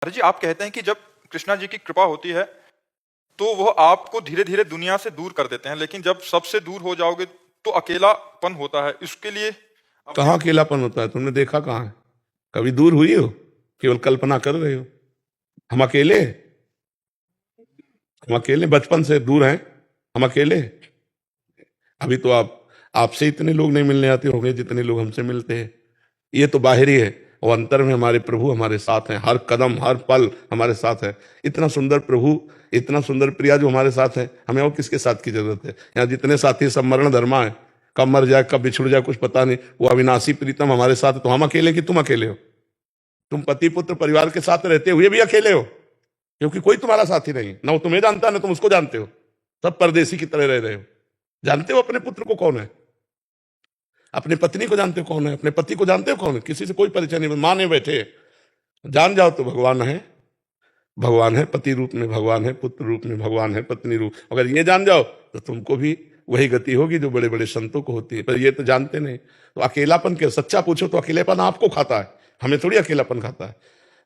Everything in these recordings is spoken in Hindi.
अरे जी, आप कहते हैं कि जब कृष्णा जी की कृपा होती है तो वो आपको धीरे धीरे दुनिया से दूर कर देते हैं, लेकिन जब सबसे दूर हो जाओगे तो अकेलापन होता है। इसके लिए अपने कहाँ अकेलापन होता है? तुमने देखा कहाँ है? कभी दूर हुई हो? केवल कल्पना कर रहे हो। हम अकेले हम अकेले बचपन से दूर हैं। हम अकेले। अभी तो आपसे इतने लोग नहीं मिलने आते होंगे जितने लोग हमसे मिलते हैं। ये तो बाहरी है, और अंतर में हमारे प्रभु हमारे साथ हैं, हर कदम हर पल हमारे साथ है। इतना सुंदर प्रभु, इतना सुंदर प्रिया जो हमारे साथ है, हमें और किसके साथ की जरूरत है? यहाँ जितने साथी सब मरण धर्मा है, कब मर जाए कब बिछुड़ जाए कुछ पता नहीं। वो अविनाशी प्रीतम हमारे साथ है, तो हम अकेले कि तुम अकेले हो? तुम पति पुत्र परिवार के साथ रहते हुए भी अकेले हो, क्योंकि कोई तुम्हारा साथी नहीं। ना वो तुम्हें जानता ना तुम उसको जानते हो। सब परदेसी की तरह रह रहे हो। जानते हो अपने पुत्र को कौन है? अपने पत्नी को जानते हो कौन है? अपने पति को जानते हो कौन है? किसी से कोई परिचय नहीं। माने बैठे। जान जाओ तो भगवान है। भगवान है पति रूप में, भगवान है पुत्र रूप में, भगवान है पत्नी रूप। अगर ये जान जाओ तो तुमको भी वही गति होगी जो बड़े बड़े संतों को होती है। पर ये तो जानते नहीं। तो अकेलापन के सच्चा पूछो तो अकेलेपन आपको खाता है, हमें थोड़ी अकेलापन खाता है।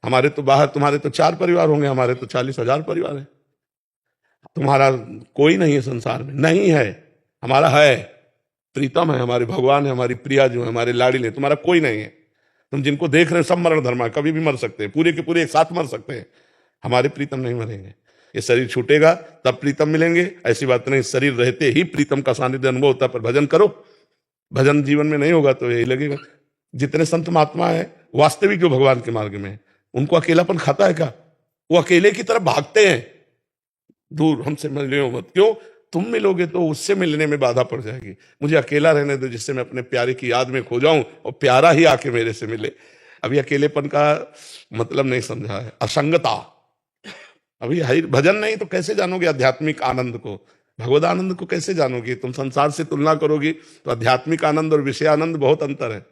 हमारे तो बाहर, तुम्हारे तो 4 परिवार होंगे, हमारे तो 40,000 परिवार है। तुम्हारा कोई नहीं है संसार में, नहीं है। हमारा है, प्रीतम है, हमारे भगवान है, हमारी प्रिया जो है, हमारे लाड़िले। तुम्हारा कोई नहीं है। तुम जिनको देख रहे हो सब मरण धर्मा, कभी भी मर सकते हैं, पूरे के पूरे एक साथ मर सकते हैं। हमारे प्रीतम नहीं मरेंगे। ये शरीर छूटेगा तब प्रीतम मिलेंगे, ऐसी बात नहीं। शरीर रहते ही प्रीतम का सानिध्य अनुभव होता है। पर भजन करो, भजन जीवन में नहीं होगा तो यही लगेगा। जितने संत महात्मा है वास्तविक जो भगवान के मार्ग में है, उनको अकेलापन खाता है क्या? वो अकेले की तरफ भागते हैं। दूर हमसे मिलो मत। क्यों? तुम मिलोगे तो उससे मिलने में बाधा पड़ जाएगी। मुझे अकेला रहने दो, जिससे मैं अपने प्यारे की याद में खो जाऊं और प्यारा ही आके मेरे से मिले। अभी अकेलेपन का मतलब नहीं समझा है, असंगता। अभी हरि भजन नहीं तो कैसे जानोगे आध्यात्मिक आनंद को? भगवद आनंद को कैसे जानोगे? तुम संसार से तुलना करोगी तो आध्यात्मिक आनंद और विषय आनंद बहुत अंतर है।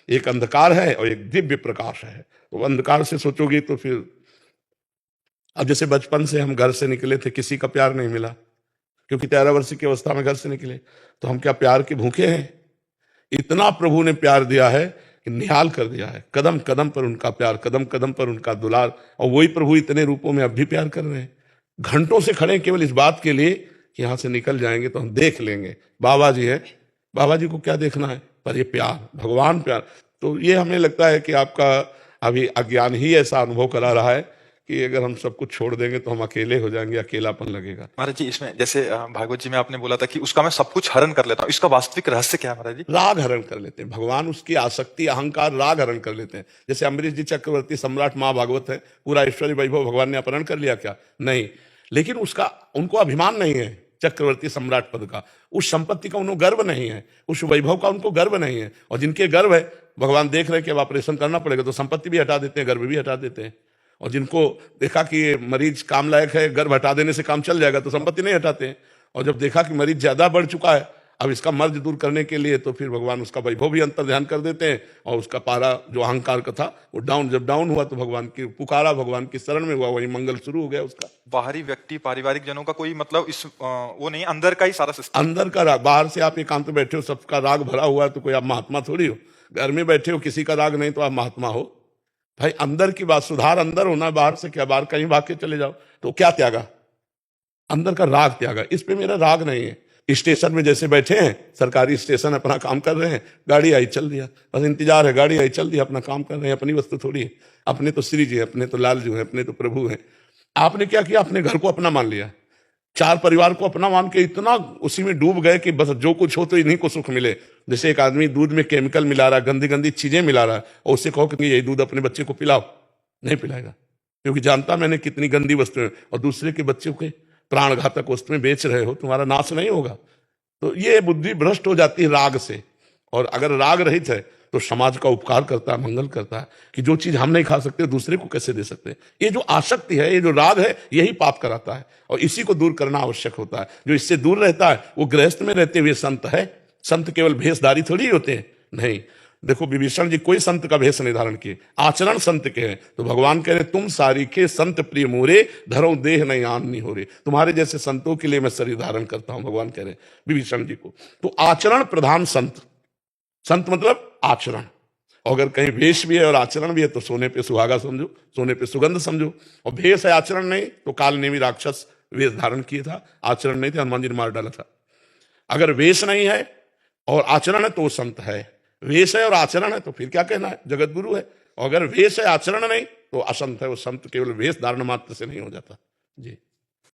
एक अंधकार है और एक दिव्य प्रकाश है। तो अंधकार से सोचोगी तो फिर, अब जैसे बचपन से हम घर से निकले थे, किसी का प्यार नहीं मिला, क्योंकि 13 वर्ष की अवस्था में घर से निकले। तो हम क्या प्यार के भूखे हैं? इतना प्रभु ने प्यार दिया है कि निहाल कर दिया है। कदम कदम पर उनका प्यार, कदम कदम पर उनका दुलार। और वही प्रभु इतने रूपों में अब भी प्यार कर रहे हैं। घंटों से खड़े केवल इस बात के लिए कि यहां से निकल जाएंगे तो हम देख लेंगे बाबा जी है। बाबा जी को क्या देखना है? पर ये प्यार, भगवान प्यार। तो ये हमें लगता है कि आपका अभी अज्ञान ही ऐसा अनुभव करा रहा है कि अगर हम सब कुछ छोड़ देंगे तो हम अकेले हो जाएंगे, अकेलापन लगेगा। महाराज जी, इसमें जैसे भागवत जी में आपने बोला था कि उसका मैं सब कुछ हरण कर लेता हूँ, इसका वास्तविक रहस्य क्या है महाराज जी? राग हरण कर लेते हैं भगवान। उसकी आसक्ति अहंकार राग हरण कर लेते हैं। जैसे अम्बरीश जी चक्रवर्ती सम्राट महाभागवत है, पूरा ऐश्वर्य वैभव भगवान ने अपहरण कर लिया क्या? नहीं। लेकिन उसका उनको अभिमान नहीं है चक्रवर्ती सम्राट पद का। उस संपत्ति का उनको गर्व नहीं है, उस वैभव का उनको गर्व नहीं है। और जिनके गर्व है, भगवान देख रहे हैं कि अब ऑपरेशन करना पड़ेगा तो संपत्ति भी हटा देते हैं, गर्व भी हटा देते हैं। और जिनको देखा कि ये मरीज काम लायक है, गर्व हटा देने से काम चल जाएगा, तो संपत्ति नहीं हटाते हैं। और जब देखा कि मरीज ज्यादा बढ़ चुका है, अब इसका मर्ज दूर करने के लिए, तो फिर भगवान उसका वैभव भी अंतर ध्यान कर देते हैं। और उसका पारा जो अहंकार का था वो डाउन, जब डाउन हुआ तो भगवान की पुकारा, भगवान की शरण में हुआ, वही मंगल शुरू हो गया उसका। बाहरी व्यक्ति पारिवारिक जनों का कोई मतलब इस वो नहीं, अंदर का ही सारा सिस्टम। अंदर का राग। बाहर से आप एकांत में बैठे हो, सबका राग भरा हुआ है, तो कोई आप महात्मा थोड़ी हो। घर में बैठे हो, किसी का राग नहीं तो आप महात्मा हो? भाई अंदर की बात, सुधार अंदर होना, बाहर से क्या? बाहर कहीं भाग के चले जाओ तो क्या त्यागा? अंदर का राग त्यागा। इस पे मेरा राग नहीं है। स्टेशन में जैसे बैठे हैं, सरकारी स्टेशन, अपना काम कर रहे हैं, गाड़ी आई चल दिया, बस इंतजार है, गाड़ी आई चल दिया, अपना काम कर रहे हैं। अपनी वस्तु थोड़ी है। अपने तो श्री जी है, अपने तो लाल जी है, अपने तो प्रभु हैं। आपने क्या किया? अपने घर को अपना मान लिया, 4 परिवार को अपना मान के इतना उसी में डूब गए कि बस जो कुछ हो तो इन्हीं को सुख मिले। जैसे एक आदमी दूध में केमिकल मिला रहा है, गंदी गंदी चीजें मिला रहा है, और उससे कहो कि यही दूध अपने बच्चे को पिलाओ, नहीं पिलाएगा, क्योंकि जानता मैंने कितनी गंदी वस्तुएं। और दूसरे के बच्चे के प्राणघातक वस्तुएं बेच रहे हो, तुम्हारा नाश नहीं होगा। तो ये बुद्धि भ्रष्ट हो जाती है राग से। और अगर राग रहित है तो समाज का उपकार करता है, मंगल करता है। कि जो चीज हम नहीं खा सकते दूसरे को कैसे दे सकते? ये जो आसक्ति है, ये जो राग है, यही पाप कराता है। और इसी को दूर करना आवश्यक होता है। जो इससे दूर रहता है वो गृहस्थ में रहते हुए संत है। संत केवल भेषधारी थोड़ी होते हैं, नहीं। देखो विभीषण जी कोई संत का भेष निर्धारण किए, आचरण संत के हैं। तो भगवान कह रहे तुम सारी के संत प्रिय मोरे, धरो देह नहीं आन नहीं हो रहे। तुम्हारे जैसे संतों के लिए मैं शरीर धारण करता हूं, भगवान कह रहे विभीषण जी को। तो आचरण प्रधान संत, संत मतलब आचरण। और अगर कहीं वेश भी है और आचरण भी है तो सोने पे सुहागा समझो, सोने पे सुगंध समझो। और भेष है आचरण नहीं तो काल नेमी राक्षस वेश धारण किया था, आचरण नहीं थे, हनुमान जी ने मार डाला था। अगर वेश नहीं है और आचरण है तो वो संत है, वेश है और आचरण है तो फिर क्या कहना है, जगत गुरु है। और अगर वेश है आचरण नहीं तो असंत है, वो संत केवल वेश धारण मात्र से नहीं हो जाता। जी।